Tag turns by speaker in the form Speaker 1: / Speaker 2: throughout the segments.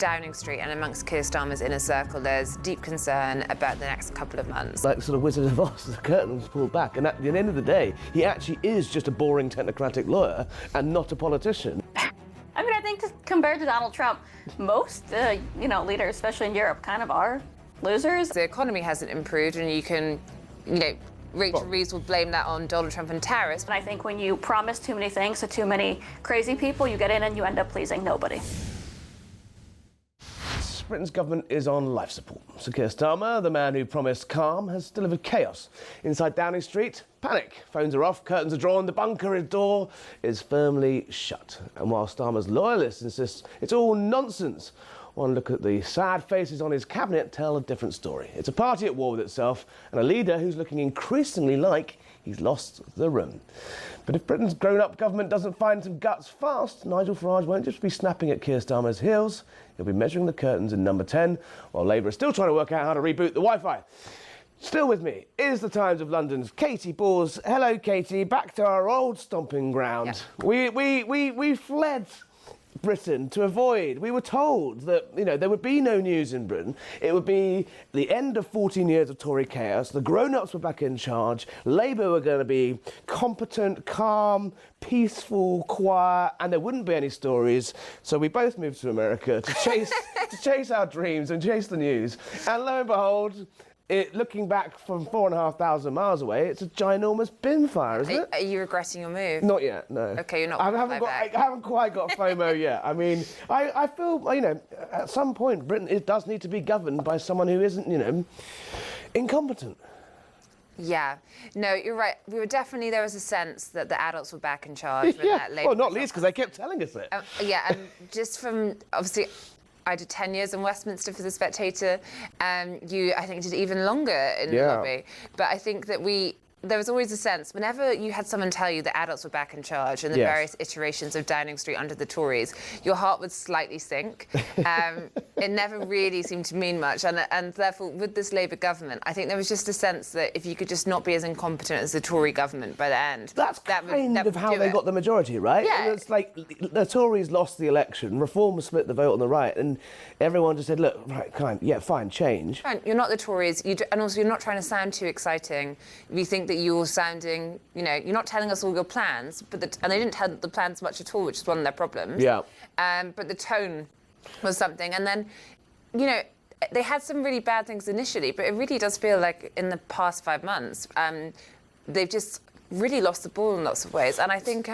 Speaker 1: Downing Street and amongst Keir Starmer's inner circle, there's deep concern about the next couple of months.
Speaker 2: Like sort of Wizard of Oz, the curtain's pulled back, and at the end of the day, he actually is just a boring technocratic lawyer and not a politician.
Speaker 3: I mean, I think compared to Donald Trump, most, leaders, especially in Europe, kind of are losers.
Speaker 1: The economy hasn't improved, and you can, Rachel Reeves will blame that on Donald Trump and tariffs.
Speaker 3: And I think when you promise too many things to too many crazy people, you get in and you end up pleasing nobody.
Speaker 2: Britain's government is on life support. Sir Keir Starmer, the man who promised calm, has delivered chaos. Inside Downing Street, panic. Phones are off, curtains are drawn, the bunker door is firmly shut. And while Starmer's loyalists insist it's all nonsense, one look at the sad faces on his cabinet tell a different story. It's a party at war with itself and a leader who's looking increasingly like he's lost the room. But if Britain's grown-up government doesn't find some guts fast, Nigel Farage won't just be snapping at Keir Starmer's heels, he'll be measuring the curtains in number 10, while Labour is still trying to work out how to reboot the Wi-Fi. Still with me is the Times of London's Katy Balls. Hello, Katy, back to our old stomping ground. Yeah. We fled Britain to avoid. We were told that, there would be no news in Britain. It would be the end of 14 years of Tory chaos. The grown-ups were back in charge. Labour were going to be competent, calm, peaceful, quiet, and there wouldn't be any stories. So we both moved to America to chase our dreams and chase the news. And lo and behold, looking back from 4,500 miles away, it's a ginormous bin fire, isn't it?
Speaker 1: Are you regretting your move?
Speaker 2: Not yet, no.
Speaker 1: Okay, you're not.
Speaker 2: I haven't quite got FOMO yet. I mean, I feel, at some point, Britain does need to be governed by someone who isn't, incompetent.
Speaker 1: Yeah. No, you're right. There was a sense that the adults were back in charge.
Speaker 2: Yeah, well, not least because they kept telling us it.
Speaker 1: And just from, obviously, I did 10 years in Westminster for The Spectator, and you, I think, did even longer in the lobby. But I think that there was always a sense, whenever you had someone tell you the adults were back in charge in the various iterations of Downing Street under the Tories, your heart would slightly sink. It never really seemed to mean much. And therefore, with this Labour government, I think there was just a sense that if you could just not be as incompetent as the Tory government by the end.
Speaker 2: That's kind of how they got the majority, right?
Speaker 1: Yeah.
Speaker 2: It's like the Tories lost the election, Reform split the vote on the right, and everyone just said, look, right, fine, change.
Speaker 1: Fine, you're not the Tories, and also you're not trying to sound too exciting. We think that you're sounding, you're not telling us all your plans, and they didn't tell the plans much at all, which is one of their problems.
Speaker 2: Yeah.
Speaker 1: But the tone was something. And then, they had some really bad things initially, but it really does feel like in the past 5 months, they've just really lost the ball in lots of ways. And I think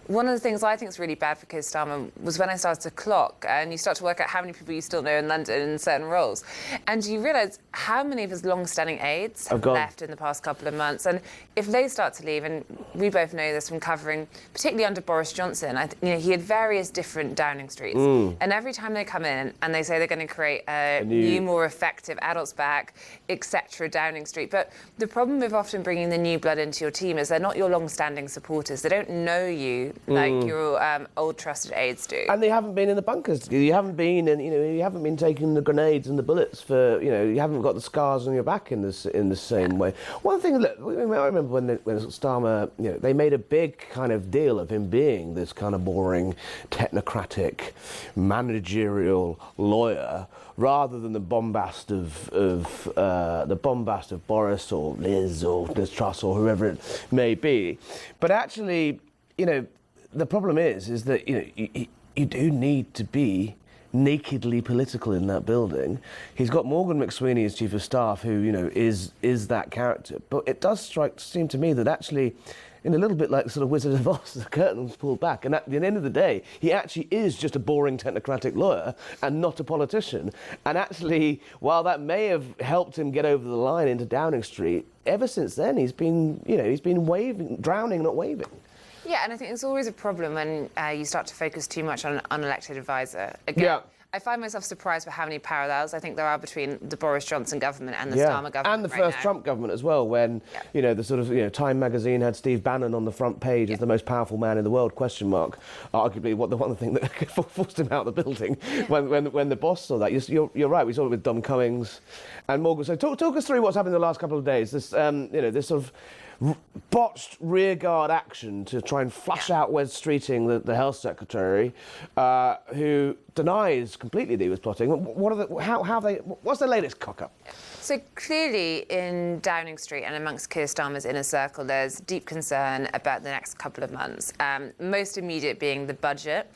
Speaker 1: one of the things I think is really bad for Keir Starmer was when I started to clock, and you start to work out how many people you still know in London in certain roles, and you realise how many of his long-standing aides have left in the past couple of months. And if they start to leave, and we both know this from covering, particularly under Boris Johnson, he had various different Downing Streets, and every time they come in and they say they're going to create a new, more effective adults back, etc. Downing Street. But the problem with often bringing the new blood into your team is they're not your long-standing supporters. They don't know you like your old trusted aides do.
Speaker 2: And they haven't been in the bunkers. You haven't been taking the grenades and the bullets for, you haven't got the scars on your back in the same way. One thing, look, I remember when Starmer, they made a big kind of deal of him being this kind of boring, technocratic, managerial lawyer, rather than the bombast of Boris or Liz or Liz Truss or whoever it may be. But actually, the problem is that you do need to be nakedly political in that building. He's got Morgan McSweeney as chief of staff, who is that character. But it does seem to me that actually, in a little bit like sort of Wizard of Oz, the curtain's pulled back, and at the end of the day, he actually is just a boring technocratic lawyer and not a politician. And actually, while that may have helped him get over the line into Downing Street, ever since then he's been waving, drowning, not waving.
Speaker 1: Yeah, and I think it's always a problem when you start to focus too much on an unelected advisor. Again, I find myself surprised by how many parallels I think there are between the Boris Johnson government and the Starmer government.
Speaker 2: And the first Trump government as well, when the sort of Time magazine had Steve Bannon on the front page as the most powerful man in the world ? Arguably, one of the things that forced him out of the building when the boss saw that. You're right. We saw it with Dom Cummings and Morgan. So talk us through what's happened in the last couple of days. This this sort of botched rearguard action to try and flush out Wes Streeting, the health secretary, who denies completely that he was plotting. What's the latest cock-up?
Speaker 1: So clearly in Downing Street and amongst Keir Starmer's inner circle, there's deep concern about the next couple of months. Most immediate being the budget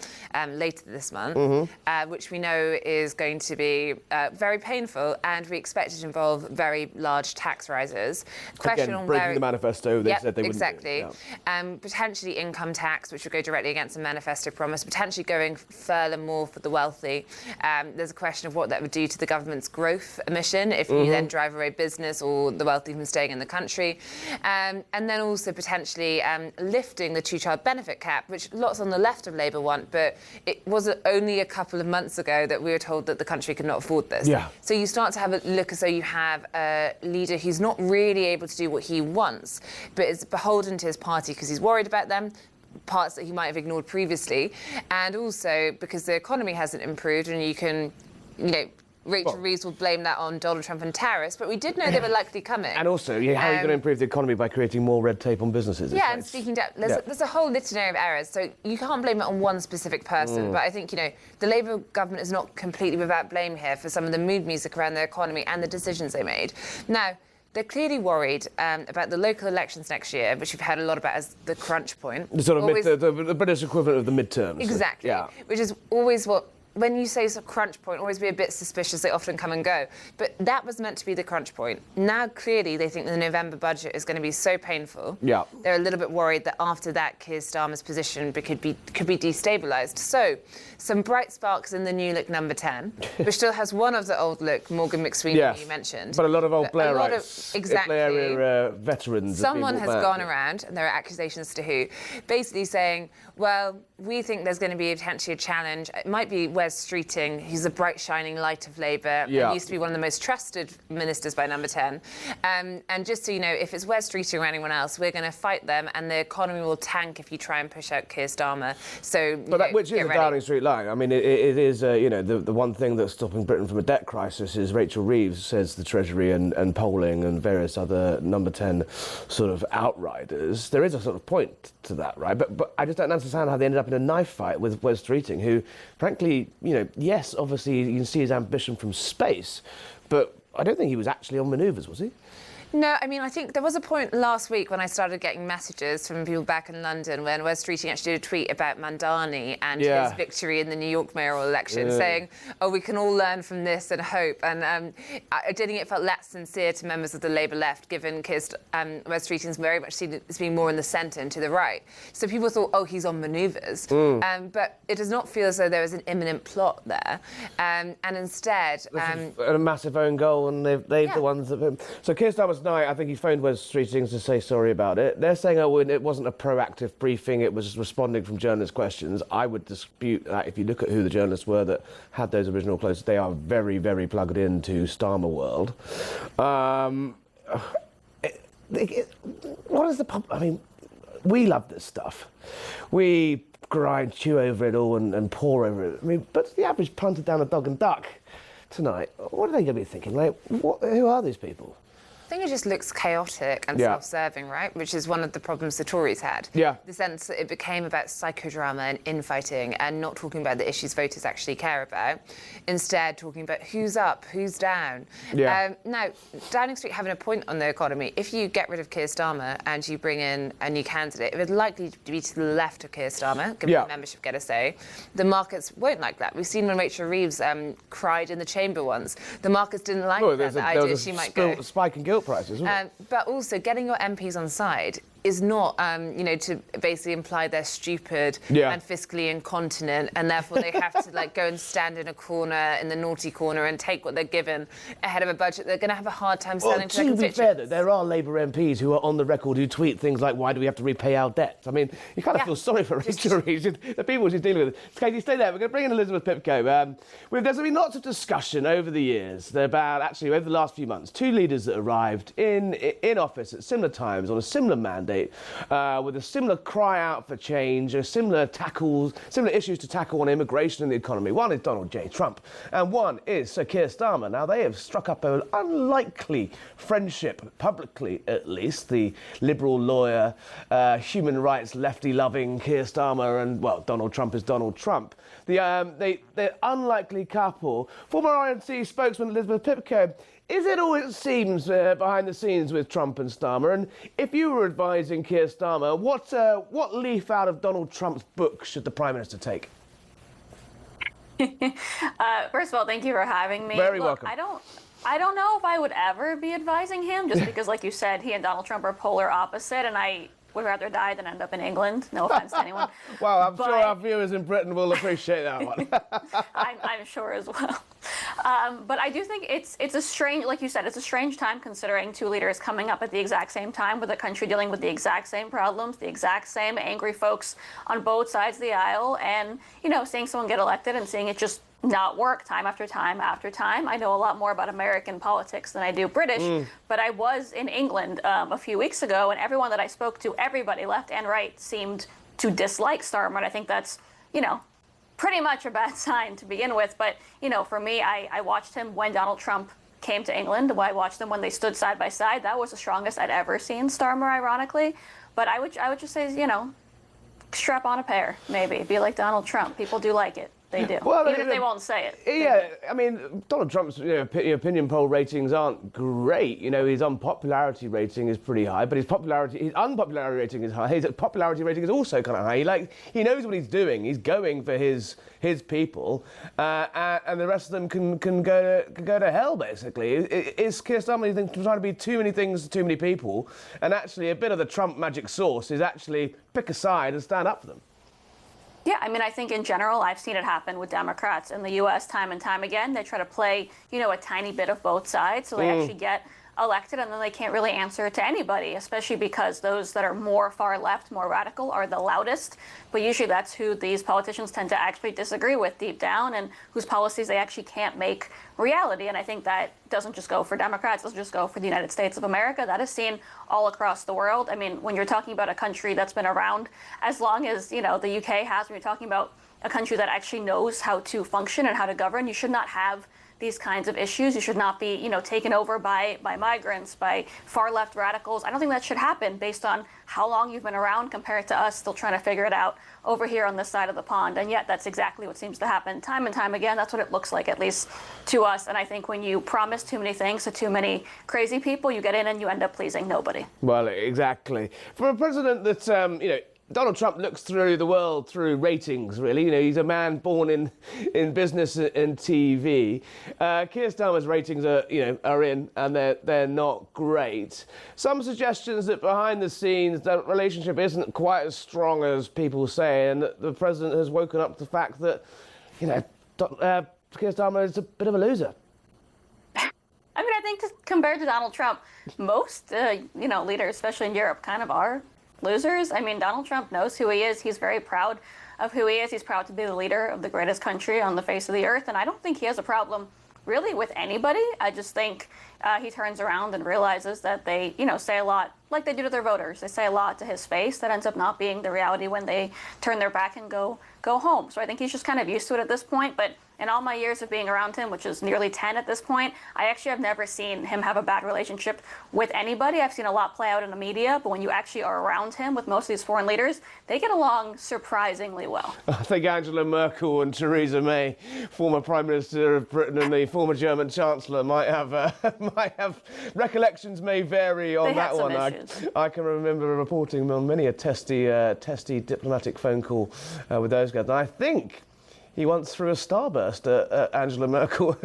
Speaker 1: later this month, which we know is going to be very painful, and we expect it to involve very large tax rises.
Speaker 2: Again, breaking the manifesto, they said they wouldn't.
Speaker 1: Exactly. Potentially income tax, which would go directly against the manifesto promise, potentially going furthermore for the wealthy. There's a question of what that would do to the government's growth mission if you then drive away business or the wealthy from staying in the country. And then also potentially lifting the two-child benefit cap, which lots on the left of Labour want, but it was only a couple of months ago that we were told that the country could not afford this.
Speaker 2: Yeah.
Speaker 1: So you start to have a look as though you have a leader who's not really able to do what he wants, but is beholden to his party because he's worried about them, parts that he might have ignored previously, and also because the economy hasn't improved, and you can, Rachel Reeves will blame that on Donald Trump and tariffs, but we did know they were likely coming.
Speaker 2: And also, how are you going to improve the economy by creating more red tape on businesses?
Speaker 1: Yeah, and speaking to, there's a whole litany of errors, so you can't blame it on one specific person, but I think, the Labour government is not completely without blame here for some of the mood music around the economy and the decisions they made. Now, they're clearly worried about the local elections next year, which we've heard a lot about as the crunch point.
Speaker 2: The sort of the British equivalent of the midterms.
Speaker 1: Exactly.
Speaker 2: Yeah.
Speaker 1: Which is always when you say it's a crunch point, always be a bit suspicious. They often come and go. But that was meant to be the crunch point. Now, clearly, they think the November budget is going to be so painful.
Speaker 2: Yeah.
Speaker 1: They're a little bit worried that after that, Keir Starmer's position could be destabilised. So, some bright sparks in the new look number 10, which still has one of the old look, Morgan McSweeney, who you mentioned.
Speaker 2: But a lot of old Blairites.
Speaker 1: Exactly.
Speaker 2: Blair veterans.
Speaker 1: Someone has gone around, and there are accusations to who, basically saying, well, we think there's going to be potentially a challenge. It might be Wes Streeting, who's a bright, shining light of Labour, and used to be one of the most trusted ministers by number 10. And just so you know, if it's Wes Streeting or anyone else, we're going to fight them, and the economy will tank if you try and push out Keir Starmer. So,
Speaker 2: which is a Downing Street line. I mean, it is, the one thing that's stopping Britain from a debt crisis is Rachel Reeves says the Treasury and polling and various other number 10 sort of outriders. There is a sort of point to that, right? But I just don't understand how they ended up in a knife fight with Wes Streeting, who, frankly, yes, obviously you can see his ambition from space, but I don't think he was actually on manoeuvres, was he?
Speaker 1: No, I mean, I think there was a point last week when I started getting messages from people back in London when Wes Streeting actually did a tweet about Mandani and his victory in the New York mayoral election, saying, we can all learn from this and hope. And I did think it felt less sincere to members of the Labour left, given Wes Streeting's very much seen as being more in the centre and to the right. So people thought, he's on manoeuvres. But it does not feel as though there is an imminent plot there. And instead...
Speaker 2: a massive own goal, and they're the ones that... So Keir Starmer's night, I think he phoned Wes Streeting to say sorry about it. They're saying, it wasn't a proactive briefing, it was responding from journalist questions. I would dispute that. If you look at who the journalists were that had those original clothes, they are very, very plugged into Starmer world. What is the problem? I mean, we love this stuff. We grind, chew over it all and pore over it. I mean, but the average punter down a dog and duck tonight, what are they going to be thinking? Who are these people?
Speaker 1: I think it just looks chaotic and self-serving, right? Which is one of the problems the Tories had.
Speaker 2: Yeah.
Speaker 1: The sense that it became about psychodrama and infighting and not talking about the issues voters actually care about. Instead, talking about who's up, who's down.
Speaker 2: Yeah.
Speaker 1: Now, Downing Street having a point on the economy. If you get rid of Keir Starmer and you bring in a new candidate, it would likely be to the left of Keir Starmer, given the membership get a say. The markets won't like that. We've seen when Rachel Reeves cried in the chamber once. The markets didn't like the idea she might go.
Speaker 2: Spike in guilt prices, wasn't it?
Speaker 1: But also getting your MPs on side is not, to basically imply they're stupid and fiscally incontinent, and therefore they have to go and stand in a corner, in the naughty corner, and take what they're given ahead of a budget. They're going to have a hard time selling to their constituents.
Speaker 2: To be fair, though, there are Labour MPs who are on the record who tweet things like, "Why do we have to repay our debt?" I mean, you kind of feel sorry for Rachel Reeves, the people she's dealing with. Katy, stay there. We're going to bring in Elizabeth Pipko. There's been lots of discussion over the years about, actually, over the last few months, two leaders that arrived in office at similar times on a similar mandate. mandate, with a similar cry out for change, similar issues to tackle on immigration and the economy. One is Donald J. Trump, and one is Sir Keir Starmer. Now, they have struck up an unlikely friendship, publicly at least, the liberal lawyer, human rights, lefty-loving Keir Starmer and, well, Donald Trump is Donald Trump. The unlikely couple. Former RNC spokesman Elizabeth Pipko, is it all it seems behind the scenes with Trump and Starmer? And if you were advising Keir Starmer, what leaf out of Donald Trump's book should the Prime Minister take?
Speaker 3: First of all, thank you for having me.
Speaker 2: Very welcome.
Speaker 3: I don't know if I would ever be advising him, just because, like you said, he and Donald Trump are polar opposite, and I would rather die than end up in England. No offense to anyone.
Speaker 2: Well, I'm sure our viewers in Britain will appreciate that one.
Speaker 3: I'm sure as well. But I do think it's a strange, like you said, it's a strange time considering two leaders coming up at the exact same time with a country dealing with the exact same problems, the exact same angry folks on both sides of the aisle, and, seeing someone get elected and seeing it just not work time after time after time. I know a lot more about American politics than I do British, but I was in England a few weeks ago, and everyone that I spoke to, everybody left and right, seemed to dislike Starmer, and I think that's, pretty much a bad sign to begin with. But, for me, I watched him when Donald Trump came to England. I watched them when they stood side by side. That was the strongest I'd ever seen Starmer, ironically. But I would just say, strap on a pair, maybe. Be like Donald Trump. People do like it. They do,
Speaker 2: well,
Speaker 3: even if they won't say it.
Speaker 2: Yeah, I mean, Donald Trump's opinion poll ratings aren't great. His unpopularity rating is pretty high, but his unpopularity rating is high. His popularity rating is also kind of high. He knows what he's doing. He's going for his people, and the rest of them can go to hell, basically. Is Keir Starmer trying to be too many things to too many people? And actually, a bit of the Trump magic sauce is actually pick a side and stand up for them.
Speaker 3: Yeah, I mean, I think in general, I've seen it happen with Democrats in the U.S. time and time again. They try to play, a tiny bit of both sides, so they actually get elected, and then they can't really answer to anybody, especially because those that are more far left, more radical, are the loudest. But usually that's who these politicians tend to actually disagree with deep down, and whose policies they actually can't make reality. And I think that doesn't just go for Democrats, it doesn't just go for the United States of America. That is seen all across the world. I mean, when you're talking about a country that's been around as long as, the UK has, when you're talking about a country that actually knows how to function and how to govern, you should not have these kinds of issues. You should not be, taken over by migrants, by far left radicals. I don't think that should happen based on how long you've been around compared to us still trying to figure it out over here on this side of the pond. And yet that's exactly what seems to happen time and time again. That's what it looks like, at least to us. And I think when you promise too many things to too many crazy people, you get in and you end up pleasing nobody.
Speaker 2: Well, exactly. For a president that, Donald Trump looks through the world through ratings, really. He's a man born in business and TV. Keir Starmer's ratings are in, and they're not great. Some suggestions that behind the scenes that relationship isn't quite as strong as people say, and that the president has woken up to the fact that, Keir Starmer is a bit of a loser.
Speaker 3: I mean, I think compared to Donald Trump, most, leaders, especially in Europe, kind of are losers. I mean, Donald Trump knows who he is. He's very proud of who he is. He's proud to be the leader of the greatest country on the face of the earth. And I don't think he has a problem really with anybody. I just think he turns around and realizes that they, say a lot like they do to their voters. They say a lot to his face that ends up not being the reality when they turn their back and go home. So I think he's just kind of used to it at this point. But in all my years of being around him, which is nearly 10 at this point, I actually have never seen him have a bad relationship with anybody. I've seen a lot play out in the media, but when you actually are around him with most of these foreign leaders, they get along surprisingly well.
Speaker 2: I think Angela Merkel and Theresa May, former Prime Minister of Britain and the former German Chancellor, might have recollections may vary on that one. I can remember reporting on many a testy diplomatic phone call with those guys. And I think he once threw a starburst at Angela Merkel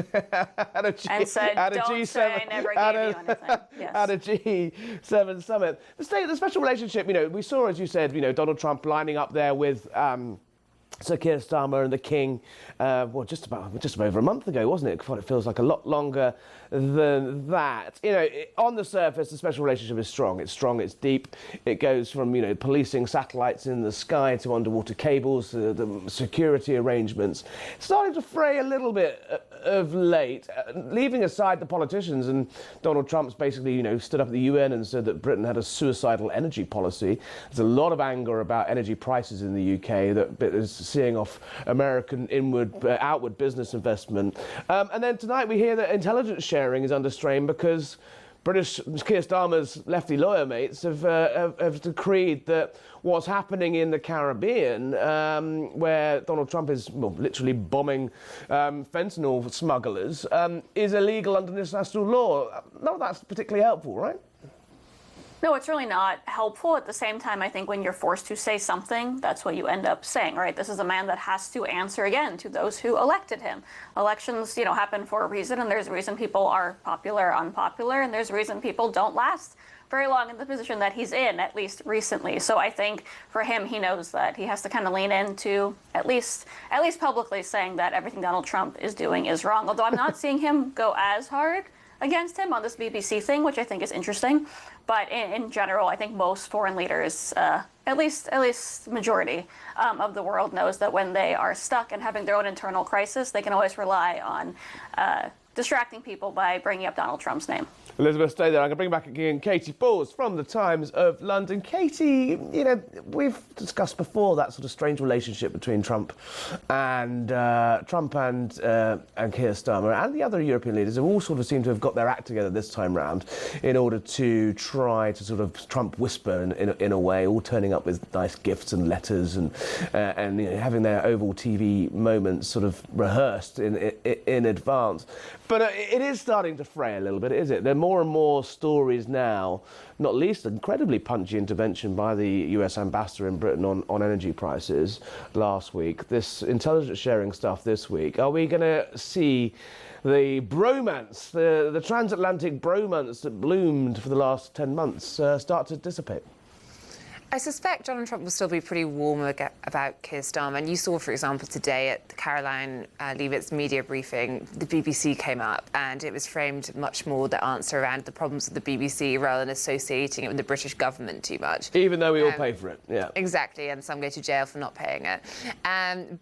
Speaker 3: and said, "Don't say I never gave you anything." Yes.
Speaker 2: At a G7 summit. The special relationship, we saw, as you said, Donald Trump lining up there with Sir Keir Starmer and the King, just over a month ago, wasn't it? God, it feels like a lot longer than that. You know, on the surface, the special relationship is strong. It's strong, it's deep. It goes from, you know, policing satellites in the sky to underwater cables, the security arrangements. It's starting to fray a little bit of late, leaving aside the politicians. And Donald Trump's basically, you know, stood up at the UN and said that Britain had a suicidal energy policy. There's a lot of anger about energy prices in the UK that is seeing off American outward business investment. And then tonight we hear that intelligence sharing is under strain because British Keir Starmer's lefty lawyer mates have decreed that what's happening in the Caribbean, where Donald Trump is literally bombing fentanyl smugglers, is illegal under international law. Not that's particularly helpful, right?
Speaker 3: No, it's really not helpful. At the same time, I think when you're forced to say something, that's what you end up saying, right? This is a man that has to answer again to those who elected him. Elections, you know, happen for a reason, and there's a reason people are popular or unpopular, and there's a reason people don't last very long in the position that he's in, at least recently. So I think for him, he knows that he has to kind of lean into at least publicly saying that everything Donald Trump is doing is wrong. Although I'm not seeing him go as hard against him on this BBC thing, which I think is interesting. But in general, I think most foreign leaders, at least majority of the world knows that when they are stuck and having their own internal crisis, they can always rely on distracting people by bringing up Donald Trump's name.
Speaker 2: Elizabeth, stay there. I'm going to bring back again Katy Balls from the Times of London. Katy, you know, we've discussed before that sort of strange relationship between Trump and Keir Starmer and the other European leaders who all sort of seem to have got their act together this time round in order to try to sort of Trump whisper in a way, all turning up with nice gifts and letters and you know, having their Oval TV moments sort of rehearsed in advance. But it is starting to fray a little bit, is it? There are more and more stories now, not least an incredibly punchy intervention by the US ambassador in Britain on energy prices last week. This intelligence sharing stuff this week. Are we going to see the bromance, the transatlantic bromance that bloomed for the last 10 months start to dissipate?
Speaker 1: I suspect Donald Trump will still be pretty warm about Keir Starmer. And you saw, for example, today at the Caroline Leavitt's media briefing, the BBC came up and it was framed much more the answer around the problems of the BBC rather than associating it with the British government too much.
Speaker 2: Even though we all pay for it, yeah.
Speaker 1: Exactly, and some go to jail for not paying it.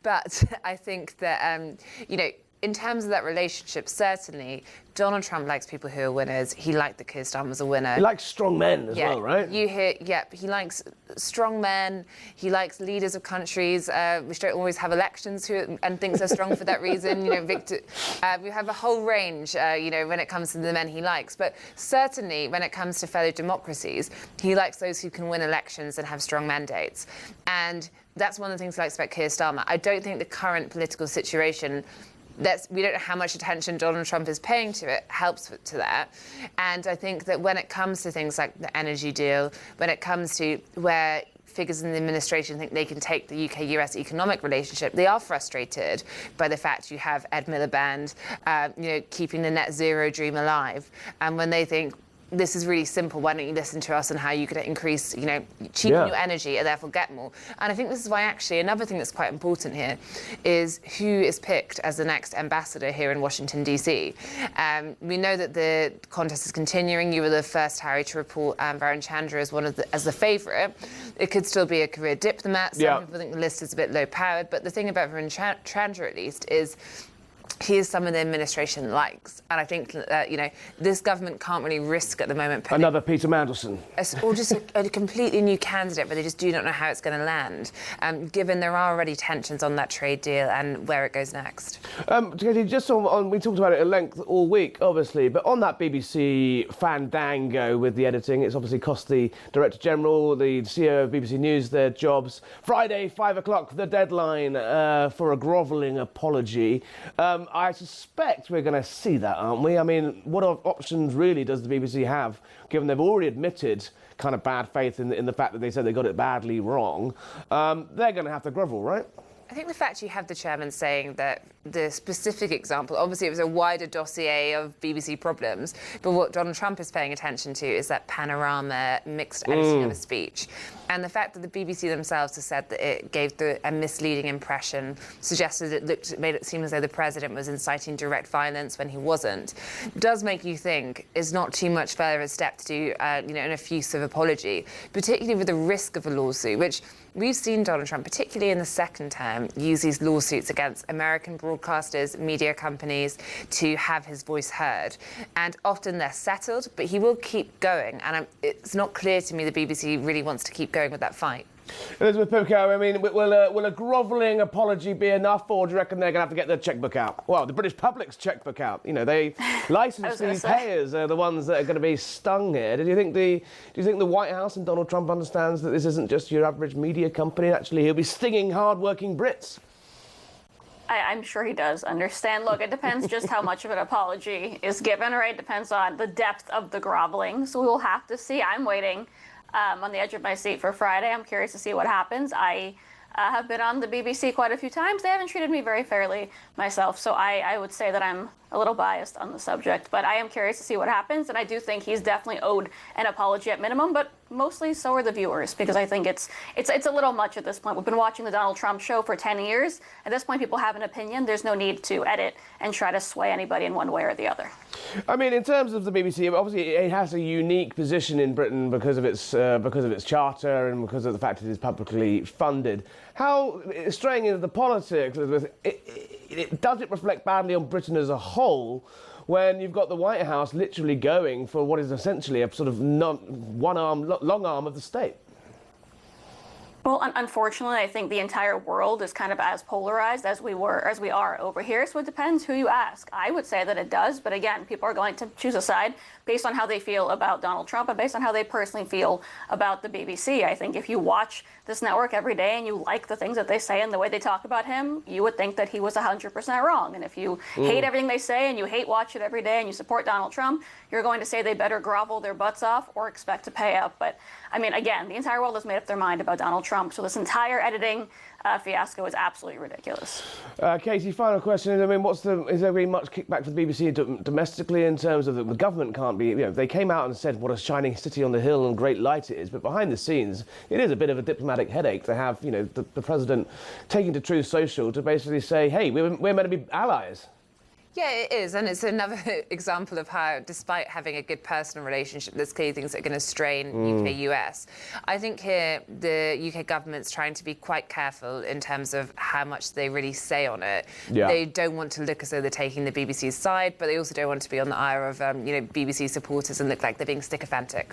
Speaker 1: But I think that, you know, in terms of that relationship, certainly Donald Trump likes people who are winners. He liked that Keir Starmer's a winner.
Speaker 2: He likes strong men as well, right?
Speaker 1: He likes strong men. He likes leaders of countries which don't always have elections and thinks they're strong for that reason. You know, we have a whole range, you know, when it comes to the men he likes. But certainly when it comes to fellow democracies, he likes those who can win elections and have strong mandates. And that's one of the things he likes about Keir Starmer. I don't think the current political situation, we don't know how much attention Donald Trump is paying to it, helps to that. And I think that when it comes to things like the energy deal, when it comes to where figures in the administration think they can take the UK-US economic relationship, they are frustrated by the fact you have Ed Miliband, you know, keeping the net zero dream alive. And when they think, this is really simple, why don't you listen to us on how you could increase, you know, cheapen your energy and therefore get more. And I think this is why actually another thing that's quite important here is who is picked as the next ambassador here in Washington, D.C. We know that the contest is continuing. You were the first, Harry, to report Varun Chandra as the favourite. It could still be a career diplomat. Some people think the list is a bit low-powered. But the thing about Varun Chandra, at least, is he is someone the administration likes. And I think that, you know, this government can't really risk at the moment putting
Speaker 2: another Peter Mandelson.
Speaker 1: Or just a completely new candidate, but they just do not know how it's going to land, given there are already tensions on that trade deal and where it goes next.
Speaker 2: Katy, just on, we talked about it at length all week, obviously, but on that BBC fandango with the editing, it's obviously cost the Director General, the CEO of BBC News, their jobs. Friday, 5 o'clock, the deadline for a grovelling apology. I suspect we're going to see that, aren't we? I mean, what options really does the BBC have, given they've already admitted kind of bad faith in the fact that they said they got it badly wrong? They're going to have to grovel, right?
Speaker 1: I think the fact you have the chairman saying that the specific example. Obviously, it was a wider dossier of BBC problems, but what Donald Trump is paying attention to is that panorama mixed editing of a speech. And the fact that the BBC themselves has said that it gave a misleading impression, suggested made it seem as though the president was inciting direct violence when he wasn't, does make you think is not too much further a step to do, an effusive apology, particularly with the risk of a lawsuit, which we've seen Donald Trump, particularly in the second term, use these lawsuits against American broadcasters, media companies, to have his voice heard. And often they're settled, but he will keep going. And it's not clear to me the BBC really wants to keep going with that fight.
Speaker 2: Elizabeth Pipko, I mean, will a grovelling apology be enough, or do you reckon they're going to have to get their chequebook out? Well, the British public's chequebook out. You know, they licensed these payers are the ones that are going to be stung here. Do you think the White House and Donald Trump understands that this isn't just your average media company? Actually, he'll be stinging hard-working Brits.
Speaker 3: I'm sure he does understand. Look, it depends just how much of an apology is given, right? It depends on the depth of the groveling. So we will have to see. I'm waiting on the edge of my seat for Friday. I'm curious to see what happens. I have been on the BBC quite a few times. They haven't treated me very fairly myself, so I would say that I'm a little biased on the subject, but I am curious to see what happens, and I do think he's definitely owed an apology at minimum, but mostly so are the viewers, because I think it's a little much at this point. We've been watching the Donald Trump show for 10 years. At this point, people have an opinion. There's no need to edit and try to sway anybody in one way or the other.
Speaker 2: I mean, in terms of the BBC, obviously it has a unique position in Britain because of its charter and because of the fact it is publicly funded. How, straying into the politics, does it reflect badly on Britain as a whole when you've got the White House literally going for what is essentially a sort of long arm of the state?
Speaker 3: Well, unfortunately, I think the entire world is kind of as polarized as we are over here. So it depends who you ask. I would say that it does, but again, people are going to choose a side based on how they feel about Donald Trump and based on how they personally feel about the BBC. I think if you watch this network every day and you like the things that they say and the way they talk about him, you would think that he was 100% wrong. And if you hate everything they say and you hate watch it every day and you support Donald Trump, you're going to say they better grovel their butts off or expect to pay up. But I mean, again, the entire world has made up their mind about Donald Trump. So this entire editing fiasco is absolutely ridiculous.
Speaker 2: Katy, final question. I mean, is there really much kickback for the BBC domestically in terms of the government can't be, they came out and said what a shining city on the hill and great light it is, but behind the scenes, it is a bit of a diplomatic headache to have, the president taking to Truth Social to basically say, hey, we're meant to be allies.
Speaker 1: Yeah, it is, and it's another example of how, despite having a good personal relationship, there's clearly things that are going to strain UK-US. I think here the UK government's trying to be quite careful in terms of how much they really say on it. Yeah. They don't want to look as though they're taking the BBC's side, but they also don't want to be on the ire of BBC supporters and look like they're being sycophantic.